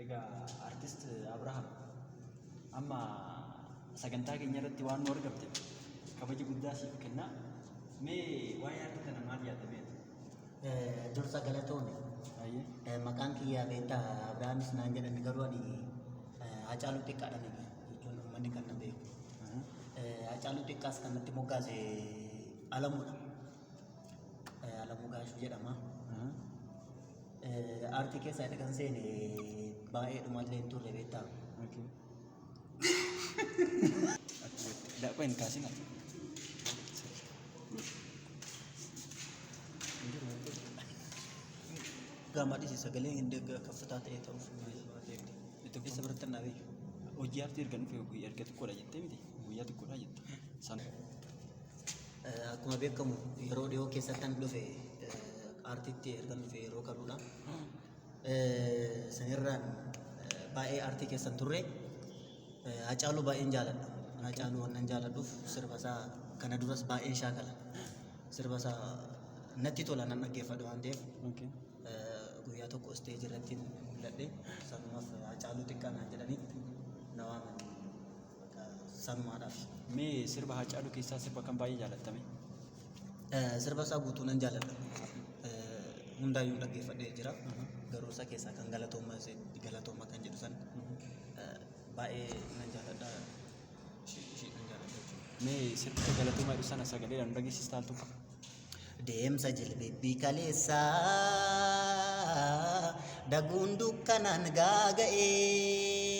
Egaa artist Abrahaam amma sagantaa keenya irratti waan nu argamte kabaja guddaa siif kenna. Mee waa'ee arti kana maal yaadamee? Dursa galatoon maqaan kiyyaa beektaa Abrahaamis naan jedhani garuu ani Hacaaluu Xiqqaadhaan jechuun uummanni kan na beeku. Hacaaluu Xiqqaas kan natti moggaase Alamuudha. Alamuu Gaashuu jedhama. Aartii keessaa kan seene baay'ee dhumallee hin turre beektaa. Daakuu hin kaasina. Gammadii sagalee hin deegga kaffataa ta'ee ta'uuf isa biratti na beeku. Hojii aartii erga dhufee guyyaa erga xiqqoodha jettee miti guyyaa xiqqoodha jette. Akkuma beekamu yeroo dhiyoo keessatti kan dhufe aartiitti erga dhufe yeroo kaluudha. Sanirraan baay'ee aartii keessan turre Hacaaluu baay'een jaaladha. Hacaaluu waan jaaladhuuf sirba isaa kana duras baay'een shaakala. Sirba isaa natti tola nan dhaggeeffadha waan ta'eef guyyaa tokko isteejii irratti mul'adhe sanumaaf Hacaaluu Xiqqaa naan jedhanii na waaman sanumaadhaaf. Mee sirba Hacaaluu keessaa sirba kan baay'ee jaalattame? Sirba isaa guutuu nan jaaladha. Hundaayyuu dhaggeeffadhee jira. Garuu isa keessaa kan galatooma kan jedhu san baay'ee nan jaaladha. Nan jaaladha jechuudha. Mee sirba galatooma jedhu sana sagaleedhaan nu dhageessistaa al tokko? Deemsa jilbibbii kaleessaa daguun dukkanaan gaaga'ee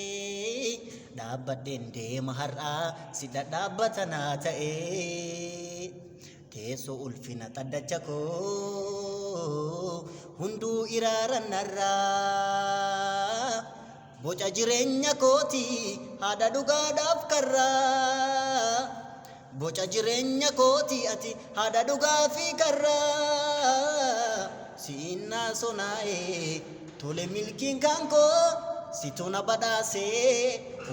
dhaabbadheen deema har'aa si dhadhaabbatanaa ta'ee teessoo ulfina xaddacha koo hunduu iraaran narraa boca jireenya kooti haadha dhugaadhaaf karraa. Boca jireenya kooti ati haadha dhugaa fi karraa siinaa sonaa'ee tole milkiin kan koo situ na badhaasee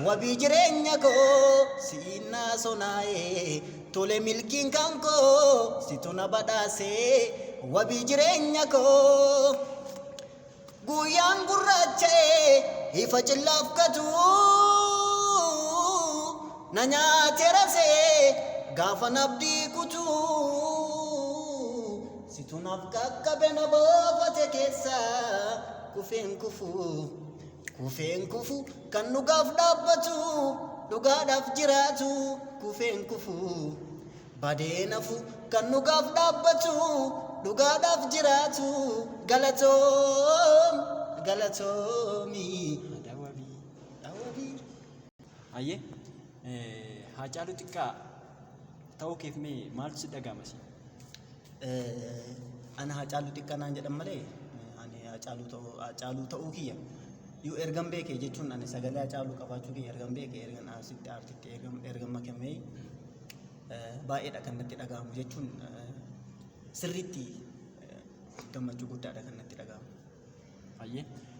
wabii jireenya koo siinaa sonaa'ee tole milkiin kan koo situ na badhaasee wabii jireenya koo guyyaan gurraacha'ee ifa cillaaf katuu na nyaate rasee gaafa nabdii kutuu situ naaf qaqqabe na boofate keessa kufeen kufu kan dhugaaf dhaabbatu dhugaadhaaf jiraatu kufeen kufu badee nafu kan dhugaaf dhaabbatu dhugaadhaaf jiraatu galatoomi. Ayyee Hacaaluu Xiqqaa ta'uu keef mee maaltu si dhaga'ama si? Ana Hacaaluu Xiqqaa naan jedhan malee ani Hacaaluu ta'uu kiyya yoo ergan beekee jechuun ani sagalee Hacaaluu qabaachuu kiyya ergan beekee ergan asitti aartitti ergan makamee baay'eedha kan natti dhaga'amu jechuun sirriitti gammachuu guddaadha kan natti dhaga'amu. Ayyee